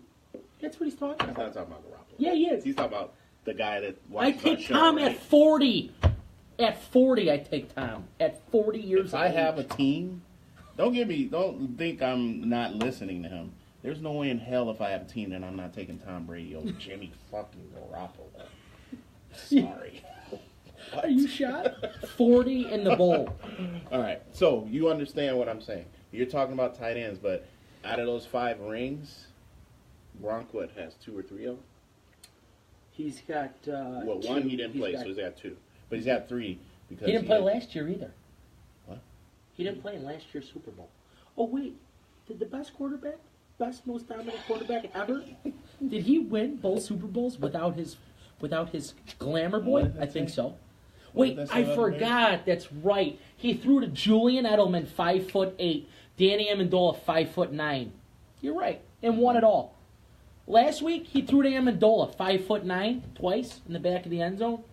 That's what he's talking He's about. not talking about Garoppolo. Yeah, he is. He's talking about the guy that I watches our take show, Tom right? at 40. At 40, I take Tom. At 40 years If I of have a age. team, don't think I'm not listening to him. There's no way in hell if I have a team that I'm not taking Tom Brady over Jimmy fucking Garoppolo. Sorry. Are you shot? 40 in the bowl. All right, so you understand what I'm saying. You're talking about tight ends, but out of those 5 rings, Gronk has 2 or 3 of them? He's got. Well, two. one he didn't play, got- so he's got 2. But he's got 3 because He didn't play last year either. What? He didn't play in last year's Super Bowl. Oh, wait. Did the best quarterback, best, most dominant quarterback ever, did he win both Super Bowls without his glamour boy? What did that I think say? so. What Wait, did that say I about the forgot. That's right. He threw to Julian Edelman, 5'8", Danny Amendola, 5'9". You're right, and won it all. Last week he threw to Amendola, 5'9", twice in the back of the end zone.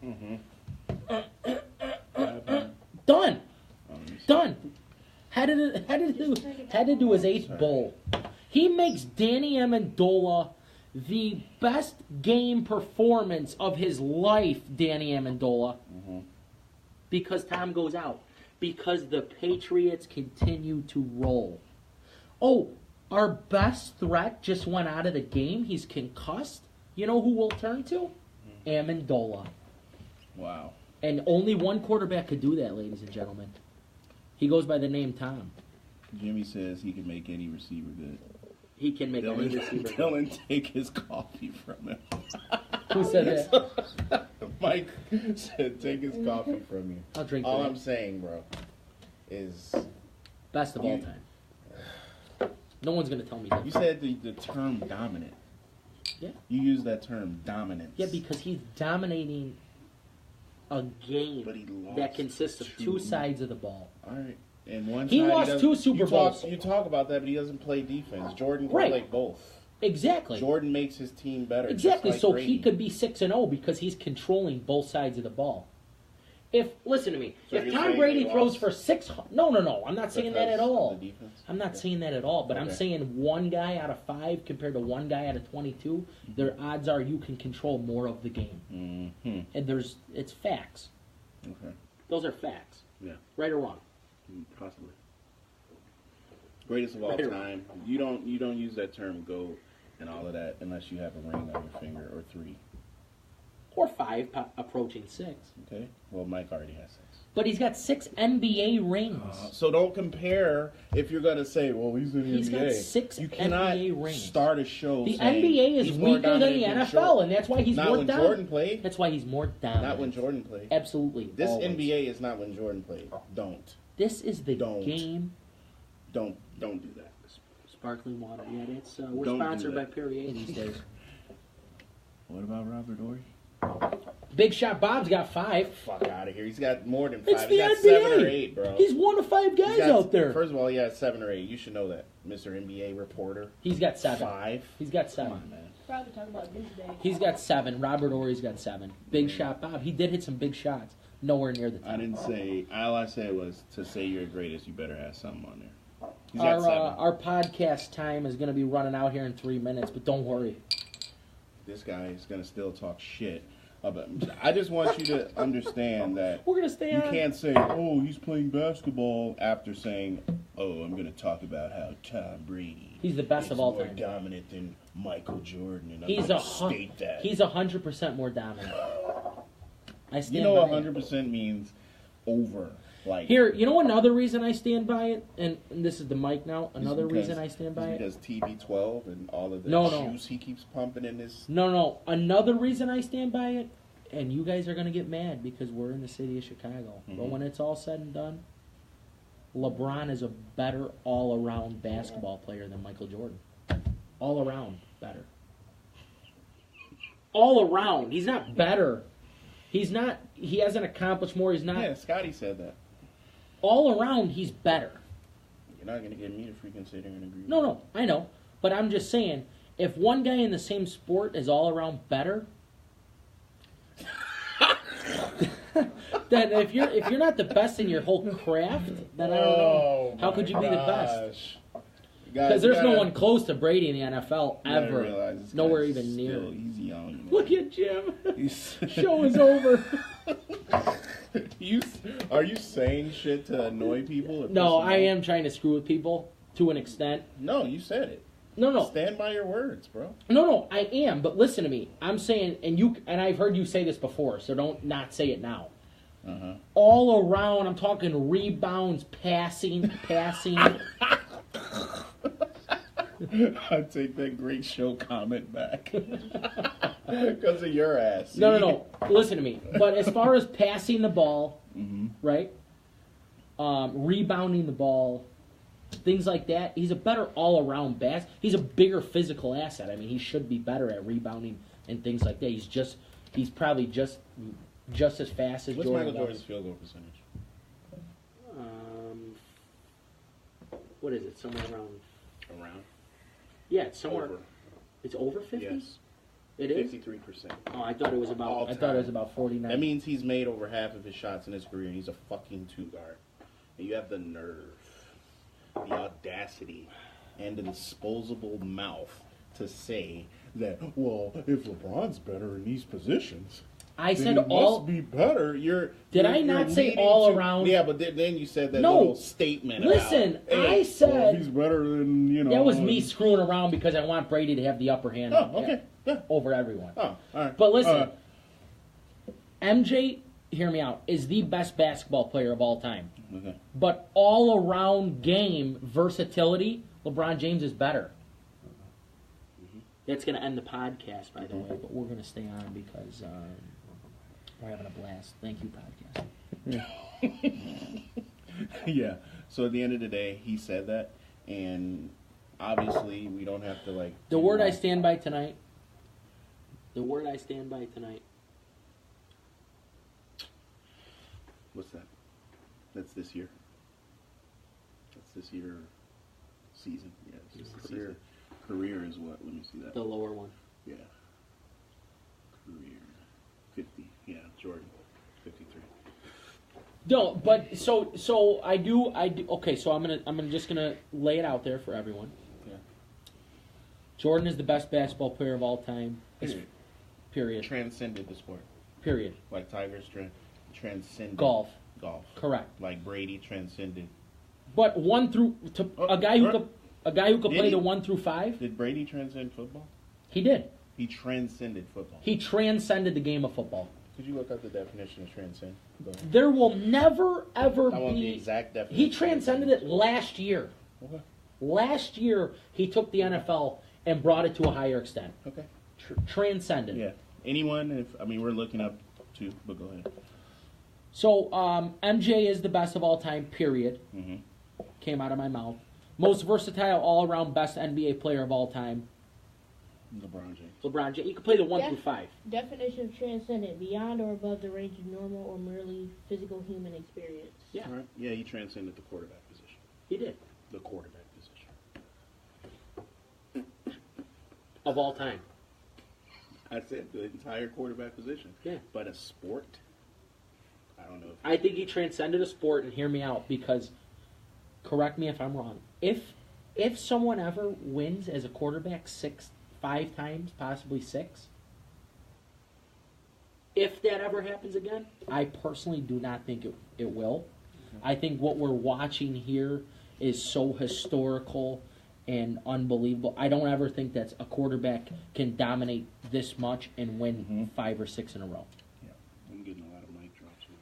Done. Done. Had to do his 8th bowl. He makes Danny Amendola the best game performance of his life, Danny Amendola, because Tom goes out. Because the Patriots continue to roll. Oh, our best threat just went out of the game. He's concussed. You know who we'll turn to? Amendola. Wow. And only one quarterback could do that, ladies and gentlemen. He goes by the name Tom. Jimmy says he can make any receiver good. He can make any receiver. Dylan, take his coffee from him. Who said that? Mike said, take his coffee from you. I'll drink All that. I'm saying, bro, is... Best of all time. No one's going to tell me that. You said the term dominant. Yeah. You use that term, dominance. Yeah, because he's dominating a game But he lost that consists of two sides of the ball. All right. And one He side lost 2 Super Bowls. You talk about that, but he doesn't play defense. Jordan can Right. play both. Exactly. Jordan makes his team better. Exactly. Just like So Brady. he could be 6-0 because he's controlling both sides of the ball. Listen to me. So If you're Tom saying Brady they throws lost for 600, no, I'm not saying that Because at of all. the defense? I'm not saying that at all. But I'm Okay. saying one guy out of 5 compared to one guy out of 22. Their odds are you can control more of the game, Mm-hmm. and it's facts. Okay. Those are facts. Yeah. Right or wrong. Possibly. Greatest of all Right. time. You don't use that term GOAT and all of that unless you have a ring on your finger or 3. Or 5, approaching 6. Okay. Well, Mike already has 6. But he's got 6 NBA rings. So don't compare if you're gonna say, well, he's in the He's got NBA. 6 you cannot NBA rings. start a show. The saying NBA is he's more weaker than the dominant NFL, Jordan. and that's why he's Not more when dominant. Jordan played. That's why he's more dominant. Not when Jordan played. Absolutely. This always. NBA is not when Jordan played. Don't This is the Don't. game. do that. Sparkling water. Yeah, it's we're Don't do sponsored by that. Perrier these days. What about Robert Horry? Big Shot Bob's got 5. Fuck out of here. He's got more than 5. It's the He's got NBA. 7 or 8, bro. He's one of 5 guys He's got- out there. First of all, he has 7 or 8. You should know that, Mr. NBA reporter. He's got 7. 5. He's got Come 7. on, man. Probably talking about this day. He's got 7. Robert Ory's got 7. Big Shot Bob. He did hit some big shots. Nowhere near the top. I didn't say. All I said was to say you're greatest, you better have something on there. He's got 7. Our podcast time is going to be running out here in 3 minutes, but don't worry. This guy is going to still talk shit. But I just want you to understand that We're going to stay you on. can't say, oh, he's playing basketball after saying, oh, I'm going to talk about how Tom Brady He's the best is of all more time. dominant than Michael Jordan. And He's I'm going to state that. He's 100% more dominant. I stand You know by what it. 100% means? Over. Like, Here, you know another reason I stand by it, and this is the mic now. Another because- reason I stand by it. Because TB12 and all of the No, no. juice he keeps pumping in his. No. Another reason I stand by it, and you guys are gonna get mad because we're in the city of Chicago. But Mhm. when it's all said and done, LeBron is a better all-around basketball player than Michael Jordan. All around better. All around, he's not better. He's not. He hasn't accomplished more. He's not. Yeah, Scotty said that. All around, he's better. You're not going to get me to freaking sit here and agree. No, I know. But I'm just saying, if one guy in the same sport is all around better, then if you're not the best in your whole craft, then I don't know. How could you be the best? Because there's no one close to Brady in the NFL ever. Nowhere even near. He's young. Look at Jim. He's Show is over. Are you saying shit to annoy people? Or No, piss them I off? am trying to screw with people to an extent. No, you said it. No. Stand by your words, bro. No, I am. But listen to me. I'm saying, and I've heard you say this before, so don't not say it now. Uh-huh. All around, I'm talking rebounds, passing. I take that great show comment back. Because of your ass. No. Listen to me. But as far as passing the ball, Mm-hmm. right? Rebounding the ball, things like that. He's a better all-around He's a bigger physical asset. I mean, he should be better at rebounding and things like that. He's probably just as fast as What's Jordan. Michael Jordan's field goal percentage? What is it? Somewhere around. Around? Yeah, it's somewhere. Over. It's over 50. Yes. It is. 53%. Oh, I thought it was about. All I thought it was time. about 49. That means he's made over half of his shots in his career, and he's a fucking two-guard. And you have the nerve, the audacity, and the disposable mouth to say that, well, if LeBron's better in these positions, I then said he all. must be better. Did I not say all around? Yeah, but then you said that No. little statement. Listen, about, I hey, said- well, if he's better than That was me screwing around because I want Brady to have the upper hand. Oh, okay, yeah. Over everyone. Oh, all right. But listen, MJ hear me out, is the best basketball player of all time. Okay. But all-around game versatility, LeBron James is better. That's going to end the podcast, by the way, but we're going to stay on because we're having a blast. Thank you, podcast. Yeah. So at the end of the day, he said that, and obviously we don't have to like. The word I stand by tonight. The word I stand by tonight. What's that? That's this year. That's this year season. Yeah, it's just the Career. season. Career is what? Let me see that. The lower one. Yeah. Career. 50. Yeah, Jordan. 53. No, but so I do. Okay, so I'm just gonna lay it out there for everyone. Yeah. Jordan is the best basketball player of all time. Period. Transcended the sport. Period. Like Tiger's transcended. Golf. Golf. Correct. Like Brady transcended. But a guy who could play he? the 1 through 5. Did Brady transcend football? He did. He transcended football. He transcended the game of football. Could you look up the definition of transcend? Go ahead. There will never ever I want the be. exact definition. He transcended it last year. Okay. Last year he took the NFL and brought it to a higher extent. Okay. Transcended. Yeah. Anyone? We're looking up too, but go ahead. So MJ is the best of all time. Period. Mm-hmm. Came out of my mouth. Most versatile, all-around, best NBA player of all time. LeBron James. LeBron James. You can play the 1 Yeah. through 5. Definition of transcendent: beyond or above the range of normal or merely physical human experience. Yeah, All right. Yeah, he transcended the quarterback position. he did. The quarterback position. Of all time. I said the entire quarterback position. Yeah. But a sport? I don't know. I think he transcended a sport, and hear me out, because, correct me if I'm wrong, if someone ever wins as a quarterback 5 times, possibly 6, if that ever happens again, I personally do not think it will. I think what we're watching here is so historical and unbelievable. I don't ever think that a quarterback can dominate this much and win 5 or 6 in a row. Yeah. I'm getting a lot of mic drops over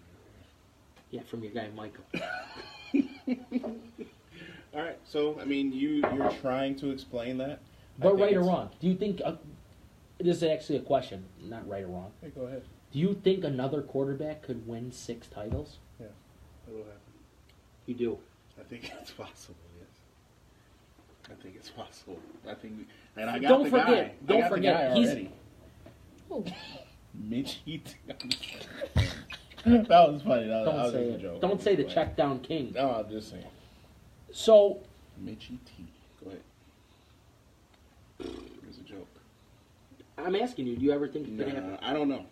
Yeah, from your guy Michael. here. All right. So, you're trying to explain that. But right or wrong, do you think this is actually a question, not right or wrong? Hey, go ahead. Do you think another quarterback could win 6 titles? Yeah. That will happen. You do. I think it's possible, yes. I think it's possible. I think, and I got Don't the forget- guy. don't I got forget, the guy he's- already. Oh, Mitchie. That was funny. That Don't was say just a it. joke. Don't say the But- check down king. No, I'm just saying. So Mitchie T. Go ahead. It was a joke. I'm asking you, do you ever think it No, could happen? I don't know.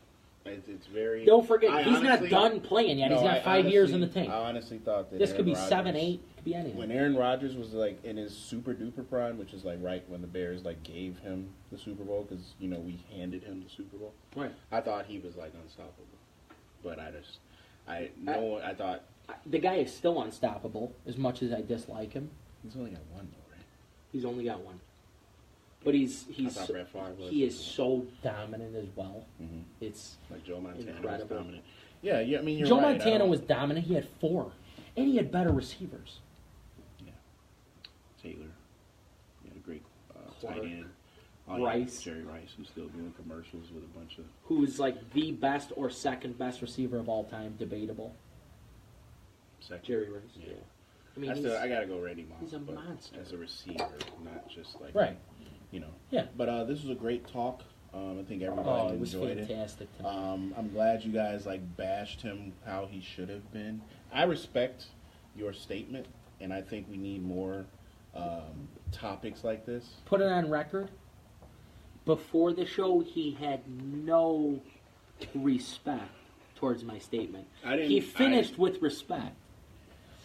It's very. Don't forget, I he's honestly- not done playing yet. He's No, got I 5 years in honestly- the tank. I honestly thought that This could be Aaron 7, Rodgers- 8. Could be anything. When Aaron Rodgers was like in his super duper prime, which is like right when the Bears like gave him the Super Bowl, because we handed him the Super Bowl. Right. I thought he was like unstoppable, but I thought The guy is still unstoppable, as much as I dislike him. he's only got one though, right? He's only got 1. But he's I thought Brett Favre was. he is so dominant as well. Mhm. It's Like Joe Montana incredible. was dominant. Yeah, you're Joe right. Montana was dominant. He had 4, and he had better receivers. Taylor. He had a great Clark. tight end. Rice. Jerry Rice, who's still doing commercials with a bunch of Who's like the best or second best receiver of all time? Debatable. second. Jerry Rice. Yeah. Yeah. I mean, I gotta go Randy Moss. he's a but monster. as a receiver, not just like Right. Yeah. But this was a great talk. I think Oh, everybody it was enjoyed it. fantastic tonight. I'm glad you guys bashed him how he should have been. I respect your statement, and I think we need more topics like this. Put it on record. Before the show, he had no respect towards my statement. He finished with respect.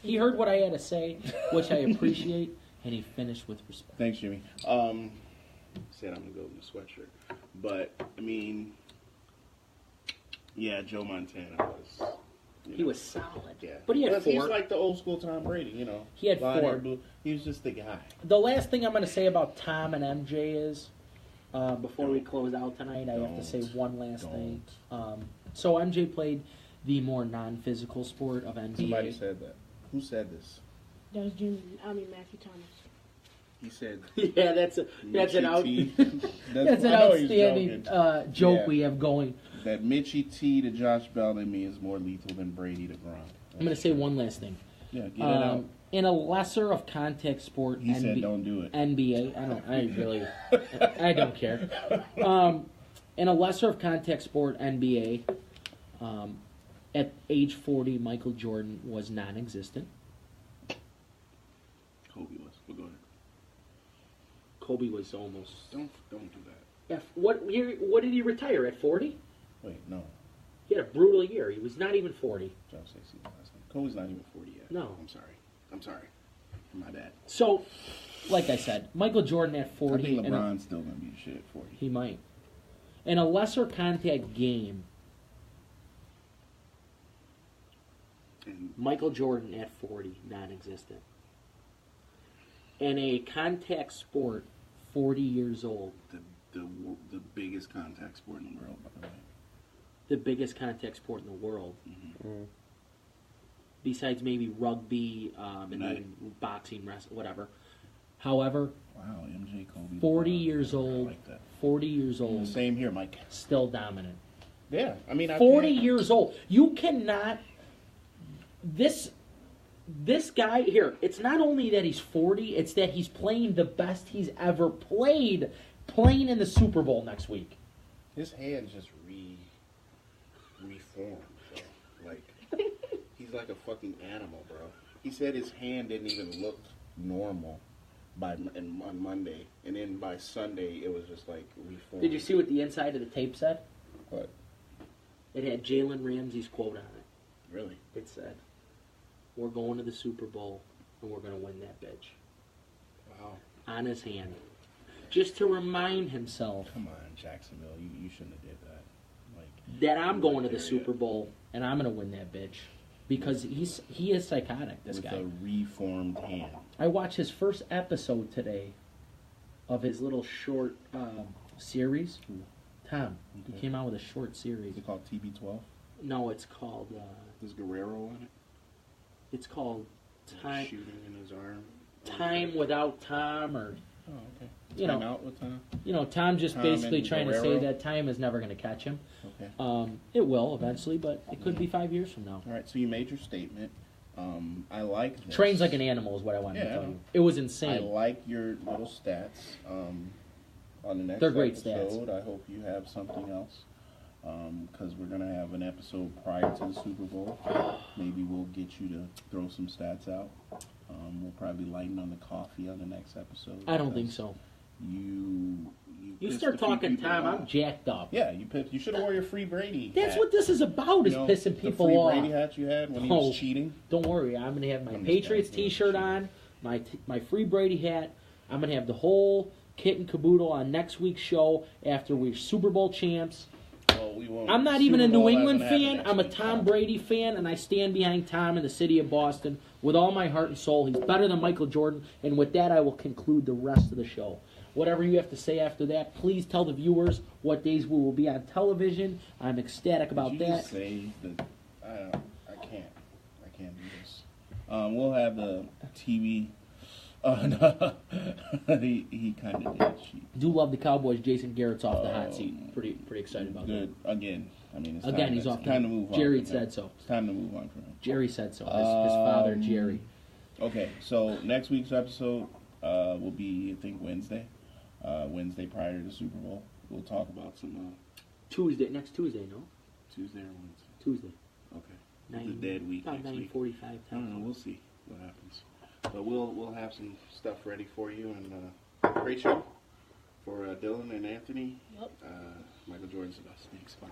He heard what I had to say, which I appreciate, and he finished with respect. Thanks, Jimmy. Said I'm gonna go in the sweatshirt, but yeah, Joe Montana was. He was solid. Yeah, But he had Plus, He's 4. like the old school Tom Brady, He had Blonde 4. hair, blue. He was just the guy. The last thing I'm going to say about Tom and MJ is, before we close out tonight, I have to say one last thing. So MJ played the more non-physical sport of NBA. Somebody said that. Who said this? That was Matthew Thomas. He said. Yeah, that's an That's an outstanding joke Yeah. we have going. That Mitchie T to Josh Bellamy is more lethal than Brady to Gronk. I'm going to say one last thing. Yeah, get it out. In a lesser of contact sport, He said don't do it. NBA, I don't care. In a lesser of contact sport, NBA, at age 40, Michael Jordan was non-existent. Kobe was. We'll go ahead. Kobe was almost. Don't do that. What did he retire at 40? Wait, no. He had a brutal year. He was not even 40. Joe Stacey last name. Kobe's not even 40 yet. No. I'm sorry. My bad. So, like I said, Michael Jordan at 40. I think LeBron's still gonna be the shit at 40. He might. In a lesser contact game, And Michael Jordan at 40, non-existent. In a contact sport, 40 years old, the biggest contact sport in the world, by the way. the biggest contact sport in the world, besides maybe rugby and then boxing, wrestling, whatever. However, Wow, MJ, Kobe. 40 LeBron. years I old, like that. 40 years old, Same here, Mike. still dominant. Yeah, I mean, 40 years old. You cannot. This guy here. It's not only that he's 40. It's that he's playing the best he's ever played. Playing in the Super Bowl next week. His hand just reformed. Bro. Like he's like a fucking animal, bro. He said his hand didn't even look normal on Monday, and then by Sunday it was just like reformed. Did you see what the inside of the tape said? What? It had Jalen Ramsey's quote on it. Really? It said, "We're going to the Super Bowl, and we're going to win that bitch." Wow. On his hand. Just to remind himself Come on, Jacksonville. You shouldn't have did that. Like that I'm going to the Super Bowl, and I'm going to win that bitch. Because he is psychotic, this with guy. a reformed hand. I watched his first episode today of his little short series. Tom. He Okay. came out with a short series. Is it called TB12? No, it's called... Is Guerrero on it? it's called Time Shooting in his arm. Time Without Tom, or... Oh, okay. You know, Time out with Tom? Tom just Tom basically and trying to say Guerrero? that time is never going to catch him. Okay. It will eventually, but it could be 5 years from now. All right, so you made your statement. I like this. Trains like an animal is what I wanted to Yeah. tell you. It was I insane. like your little stats. On the next They're great episode, I hope you have something else. Because we're going to have an episode prior to the Super Bowl. Maybe we'll get you to throw some stats out. We'll probably lighten on the coffee on the next episode. I don't think because so. You pissed start a few talking, people Tom, off. I'm jacked up. Yeah, you should have wore your Free Brady That's hat. what this is about, is You know, pissing people the Free off. Brady hat you had when he No. was cheating. Don't worry, I'm going to have my I'm just Patriots kidding. t-shirt on, my Free Brady hat. I'm going to have the whole kit and caboodle on next week's show after we're Super Bowl champs. Well, we won't. I'm not even a Super New Bowl England hasn't fan. happened I'm a next week. Tom Brady fan, and I stand behind Tom in the city of Boston with all my heart and soul. He's better than Michael Jordan, and with that, I will conclude the rest of the show. Whatever you have to say after that, please tell the viewers what days we will be on television. I'm ecstatic about Did you that. just say that? I can't do this. We'll have the TV. No. he kind of did cheat. Do love the Cowboys. Jason Garrett's off the hot seat. Pretty excited about Good. Again. I mean, it's Again, time, he's it's off. time to move on. Jerry from him. said so. It's time to move on from him. Jerry said so. His father, Jerry. Okay, so next week's episode will be, I think, Wednesday. Wednesday prior to the Super Bowl. We'll talk about some Next Tuesday, no? Tuesday or Wednesday. Tuesday. Okay. It's a dead week About next week. 9:45 I don't know. We'll see what happens. But we'll have some stuff ready for you, and great show for Dylan and Anthony. Yep. Michael Jordan's the best. Thanks. Bye.